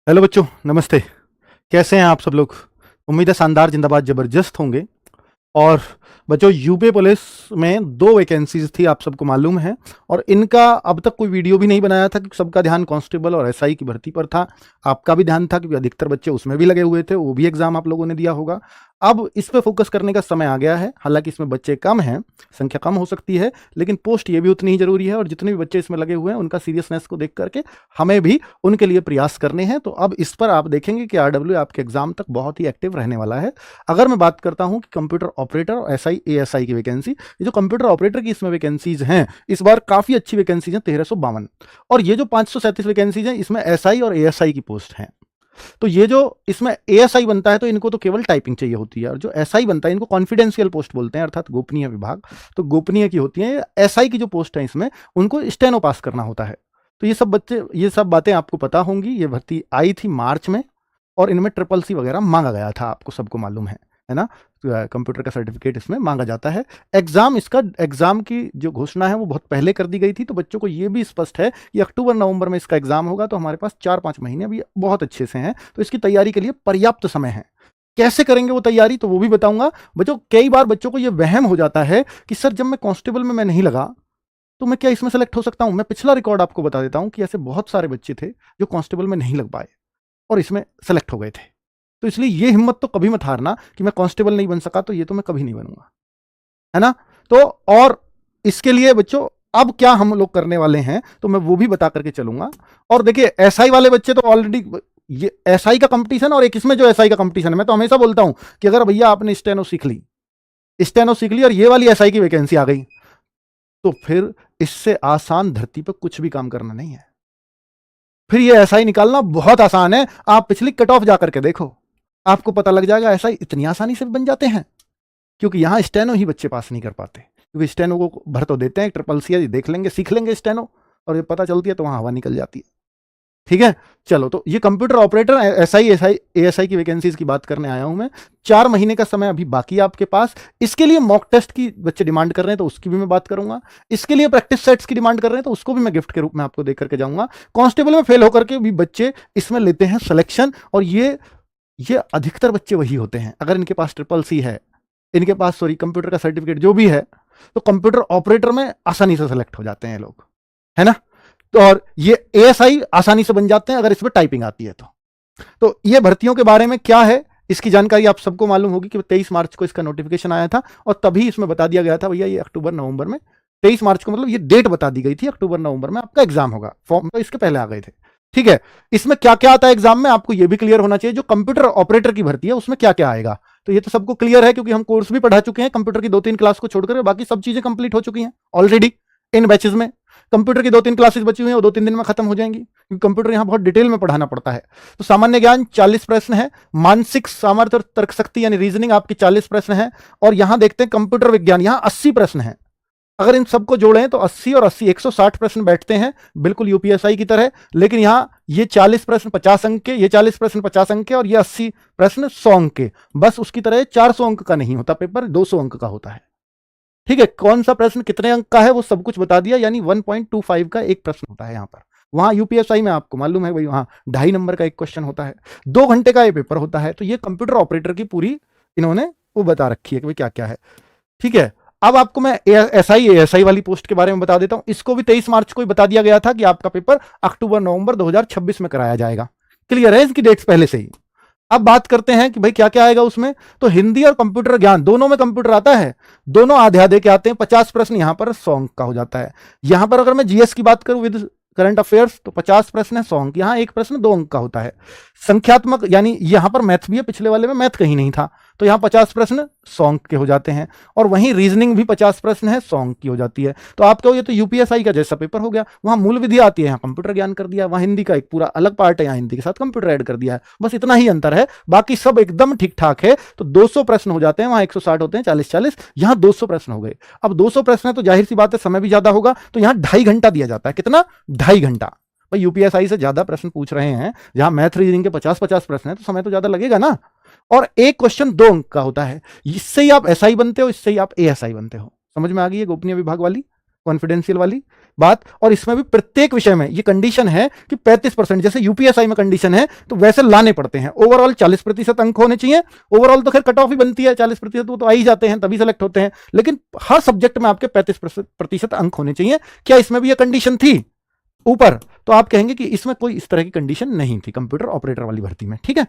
Hello बच्चों, नमस्ते। कैसे हैं आप सब लोग? उम्मीद है शानदार, जिंदाबाद, जबरदस्त होंगे। और बच्चों, यूपी पुलिस में 2 वैकेंसीज थी, आप सबको मालूम है। और इनका अब तक कोई वीडियो भी नहीं बनाया था, क्योंकि सबका ध्यान कांस्टेबल और एसआई की भर्ती पर था। आपका भी ध्यान था, क्योंकि अधिकतर बच्चे उसमें भी लगे हुए थे, वो भी एग्जाम आप लोगों ने दिया होगा। अब इस पे फोकस करने का समय आ गया है। हालांकि इसमें बच्चे कम हैं, संख्या कम हो सकती है, लेकिन पोस्ट ये भी उतनी ही जरूरी है। और जितने भी बच्चे इसमें लगे हुए हैं, उनका सीरियसनेस को देख करके हमें भी उनके लिए प्रयास करने हैं। तो अब इस पर आप देखेंगे कि आरडब्ल्यू आपके एग्जाम तक बहुत ही एक्टिव रहने वाला है। अगर मैं बात करता हूं कि कंप्यूटर ऑपरेटर और एसआई एएसआई की वैकेंसी, ये जो कंप्यूटर ऑपरेटर की इसमें वैकेंसीज हैं, इस बार काफी अच्छी वैकेंसीज हैं, 1352। और ये जो 537 वैकेंसीज हैं, इसमें एसआई और एएसआई की पोस्ट हैं। तो ये जो इसमें एएसआई बनता है, तो इनको तो केवल टाइपिंग चाहिए होती है। और जो एसआई बनता है, इनको कॉन्फिडेंशियल पोस्ट बोलते हैं, अर्थात गोपनीय विभाग। तो गोपनीय की होती है। एसआई की जो पोस्ट है, इसमें उनको स्टेनो पास करना होता है। तो ये सब बातें आपको पता होंगी। ये भर्ती आई थी मार्च में, और इनमें ट्रिपल सी वगैरह मांगा गया था, आपको सबको मालूम है ना। कंप्यूटर का सर्टिफिकेट इसमें मांगा जाता है। एग्जाम की जो घोषणा है वो बहुत पहले कर दी गई थी। तो बच्चों को ये भी स्पष्ट है कि अक्टूबर नवंबर में इसका एग्जाम होगा। तो हमारे पास 4-5 महीने अभी बहुत अच्छे से हैं। तो इसकी तैयारी के लिए पर्याप्त समय है। कैसे करेंगे वो तैयारी, तो वो भी बताऊंगा। बच्चों, कई बार बच्चों को ये वहम हो जाता है कि सर, जब मैं कांस्टेबल में मैं नहीं लगा, तो मैं क्या इसमें सेलेक्ट हो सकता हूं? मैं पिछला रिकॉर्ड आपको बता देता हूं कि ऐसे बहुत सारे बच्चे थे जो कांस्टेबल में नहीं लग पाए और इसमें सेलेक्ट हो गए थे। तो इसलिए ये हिम्मत तो कभी मत हारना कि मैं कांस्टेबल नहीं बन सका, तो ये तो मैं कभी नहीं बनूंगा, है ना। तो और इसके लिए बच्चों, अब क्या हम लोग करने वाले हैं, तो मैं वो भी बता करके चलूंगा। और देखिए, एसआई वाले बच्चे तो ऑलरेडी, ये एसआई का कंपटीशन और एक इसमें जो एसआई का कंपटीशन है, मैं तो हमेशा बोलता हूं कि अगर भैया आपने स्टेनो सीख ली और ये वाली एसआई की वैकेंसी आ गई, तो फिर इससे आसान धरती पर कुछ भी काम करना नहीं है। फिर ये एसआई निकालना बहुत आसान है। आप पिछली कट ऑफ जाकर के देखो, आपको पता लग जाएगा एसआई इतनी आसानी से बन जाते हैं। क्योंकि यहां स्टेनो ही बच्चे पास नहीं कर पाते, क्योंकि स्टेनो को भर तो देते हैं, ट्रिपल सी देख लेंगे, सीख लेंगे स्टेनो, और ये पता चलती है तो वहां हवा निकल जाती है। ठीक है, चलो। तो ये कंप्यूटर ऑपरेटर एसआई एएसआई की वैकेंसीज की बात करने आया हूं मैं। 4 महीने का समय अभी बाकी है आपके पास। इसके लिए मॉक टेस्ट की बच्चे डिमांड कर रहे हैं, तो उसकी भी मैं बात करूंगा। इसके लिए प्रैक्टिस सेट्स की डिमांड कर रहे हैं, तो उसको भी मैं गिफ्ट के रूप में आपको दे करके जाऊंगा। कांस्टेबल में फेल होकर के भी बच्चे इसमें लेते हैं सिलेक्शन, और ये अधिकतर बच्चे वही होते हैं। अगर इनके पास ट्रिपल सी है, इनके पास कंप्यूटर का सर्टिफिकेट जो भी है, तो कंप्यूटर ऑपरेटर में आसानी से सेलेक्ट हो जाते हैं लोग, है ना। तो और ये एएसआई आसानी से बन जाते हैं अगर इसमें टाइपिंग आती है तो ये भर्तियों के बारे में क्या है, इसकी जानकारी आप सबको मालूम होगी कि 23 मार्च को इसका नोटिफिकेशन आया था, और तभी इसमें बता दिया गया था भैया ये अक्टूबर नवंबर में, 23 मार्च को, मतलब ये डेट बता दी गई थी, अक्टूबर नवंबर में आपका एग्जाम होगा। फॉर्म तो इसके पहले आ गए थे। ठीक है, इसमें क्या क्या आता है एग्जाम में, आपको ये भी क्लियर होना चाहिए। जो कंप्यूटर ऑपरेटर की भर्ती है, उसमें क्या क्या आएगा, तो ये तो सबको क्लियर है, क्योंकि हम कोर्स भी पढ़ा चुके हैं। कंप्यूटर की 2-3 क्लास को छोड़कर बाकी सब चीजें कंप्लीट हो चुकी हैं ऑलरेडी इन बैचेज में। कंप्यूटर की 2-3 क्लासेस बची हुई हैं, वो 2-3 दिन में खत्म हो जाएंगी, क्योंकि कंप्यूटर यहां बहुत डिटेल में पढ़ाना पड़ता है। तो सामान्य ज्ञान 40 प्रश्न है, मानसिक सामर्थ्य और तर्क शक्ति यानी रीजनिंग आपकी 40 प्रश्न है, और यहां देखते हैं कंप्यूटर विज्ञान, यहां 80 प्रश्न है। अगर इन सबको जोड़ें तो 80 और 80 160 प्रश्न बैठते हैं, बिल्कुल यूपीएसआई की तरह। लेकिन यहां ये 40 प्रश्न 50 अंक के, ये 40 प्रश्न 50 अंक के, और ये 80 प्रश्न 100 अंक के। बस उसकी तरह 400 अंक का नहीं होता पेपर, 200 अंक का होता है। ठीक है, कौन सा प्रश्न कितने अंक का है वो सब कुछ बता दिया, यानी 1.25 का एक प्रश्न होता है यहां पर। वहां यूपीएसआई में आपको मालूम है भाई, वहां 2.5 नंबर का एक क्वेश्चन होता है, 2 घंटे का ये पेपर होता है। तो ये कंप्यूटर ऑपरेटर की पूरी इन्होंने वो बता रखी है कि भाई क्या क्या है। ठीक है, अब आपको मैं एएसआई वाली पोस्ट के बारे में बता देता हूं। इसको भी 23 मार्च को ही बता दिया गया था कि आपका पेपर अक्टूबर नवंबर 2026 में कराया जाएगा। क्लियर है इसकी डेट्स पहले से ही। अब बात करते हैं कि भाई क्या क्या आएगा उसमें। तो हिंदी और कंप्यूटर ज्ञान दोनों में कंप्यूटर आता है, दोनों आधे आधे के आते हैं। 50 प्रश्न यहां पर 100 अंक का हो जाता है। यहां पर अगर मैं जीएस की बात करूं विद करंट अफेयर्स, तो 50 प्रश्न है, 100 अंक। यहां एक प्रश्न 2 अंक का होता है। संख्यात्मक यानी यहां पर मैथ भी है, पिछले वाले में मैथ कहीं नहीं था, तो यहां 50 प्रश्न 100 अंक के हो जाते हैं। और वहीं रीजनिंग भी 50 प्रश्न है, 100 अंक की हो जाती है। तो आप कहो ये तो यूपीएसआई का जैसा पेपर हो गया। वहां मूल विधि आती है, यहाँ कंप्यूटर ज्ञान कर दिया। वहां हिंदी का एक पूरा अलग पार्ट है, यहाँ हिंदी के साथ कंप्यूटर ऐड कर दिया है। बस इतना ही अंतर है, बाकी सब एकदम ठीक ठाक है। तो 200 प्रश्न हो जाते हैं, वहां 160 होते हैं, 40-40, यहां 200 प्रश्न हो गए। अब 200 प्रश्न है तो जाहिर सी बात है समय भी ज्यादा होगा, तो यहां 2.5 घंटा दिया जाता है। कितना? 2.5 घंटा। भाई यूपीएसआई से ज्यादा प्रश्न पूछ रहे हैं, जहां मैथ रीजनिंग के 50-50 प्रश्न है, तो समय तो ज्यादा लगेगा ना। और एक क्वेश्चन 2 अंक का होता है। इससे ही आप एसआई बनते हो, इससे ही आप एएसआई बनते हो। समझ में आ गई है गोपनीय विभाग वाली? कॉन्फिडेंशियल वाली बात। और इसमें भी प्रत्येक विषय में ये कंडीशन है कि 35%, जैसे यूपीएसआई में कंडीशन है तो वैसे लाने पड़ते हैं। ओवरऑल 40% अंक होने चाहिए। ओवरऑल तो खैर कट ऑफ ही बनती है 40%, वो तो आ ही जाते हैं तभी सेलेक्ट होते हैं, लेकिन हर सब्जेक्ट में आपके 35% अंक होने चाहिए। क्या इसमें भी ये कंडीशन थी ऊपर? तो आप कहेंगे कि इसमें कोई इस तरह की कंडीशन नहीं थी कंप्यूटर ऑपरेटर वाली भर्ती में। ठीक है।